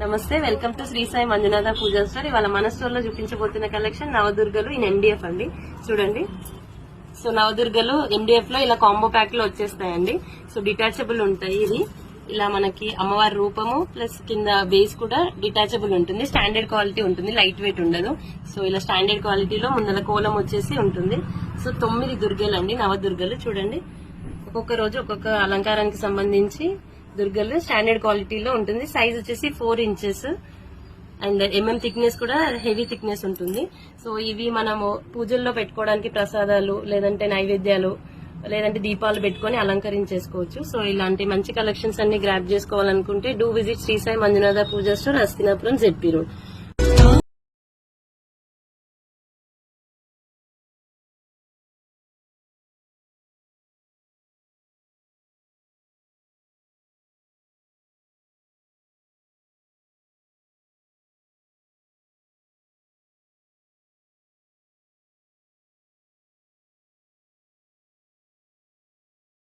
నమస్తే, welcome to Sri Sai Manjunatha Pooja store. ఇవాళ మన స్టోర్ లో చూపించబోతున్న కలెక్షన్ నవదుర్గలు ఇన్ MDF అండి. చూడండి, సో నవదుర్గలు MDF లో ఇలా కాంబో ప్యాక్ లో వచ్చేస్తాయండి. సో డిటాచబుల్ ఉంటాయి. ఇది ఇలా మనకి అమ్మవారి రూపము ప్లస్ కింద బేస్ కూడా డిటాచబుల్ ఉంటుంది. స్టాండర్డ్ క్వాలిటీ ఉంటుంది, లైట్ వెయిట్ ఉండదు. సో ఇలా స్టాండర్డ్ క్వాలిటీలో ముందర కోలం వచ్చేసి ఉంటుంది. సో 9 దుర్గలు అండి, నవదుర్గలు. చూడండి, ఒక్కొక్క రోజు ఒక్కొక్క అలంకారానికి సంబంధించి దుర్గలు స్టాండర్డ్ క్వాలిటీలో ఉంటుంది. సైజ్ వచ్చేసి 4 ఇంచెస్ అండ్ థిక్నెస్ కూడా హెవీ థిక్నెస్ ఉంటుంది. సో ఇవి మనము పూజల్లో పెట్టుకోవడానికి ప్రసాదాలు, లేదంటే నైవేద్యాలు, లేదంటే దీపాలు పెట్టుకుని అలంకరించేసుకోవచ్చు. సో ఇలాంటి మంచి కలెక్షన్స్ అన్ని గ్రాప్ చేసుకోవాలనుకుంటే do visit Sri Sai Manjunatha Pooja store, Hastinapuram, ZP road.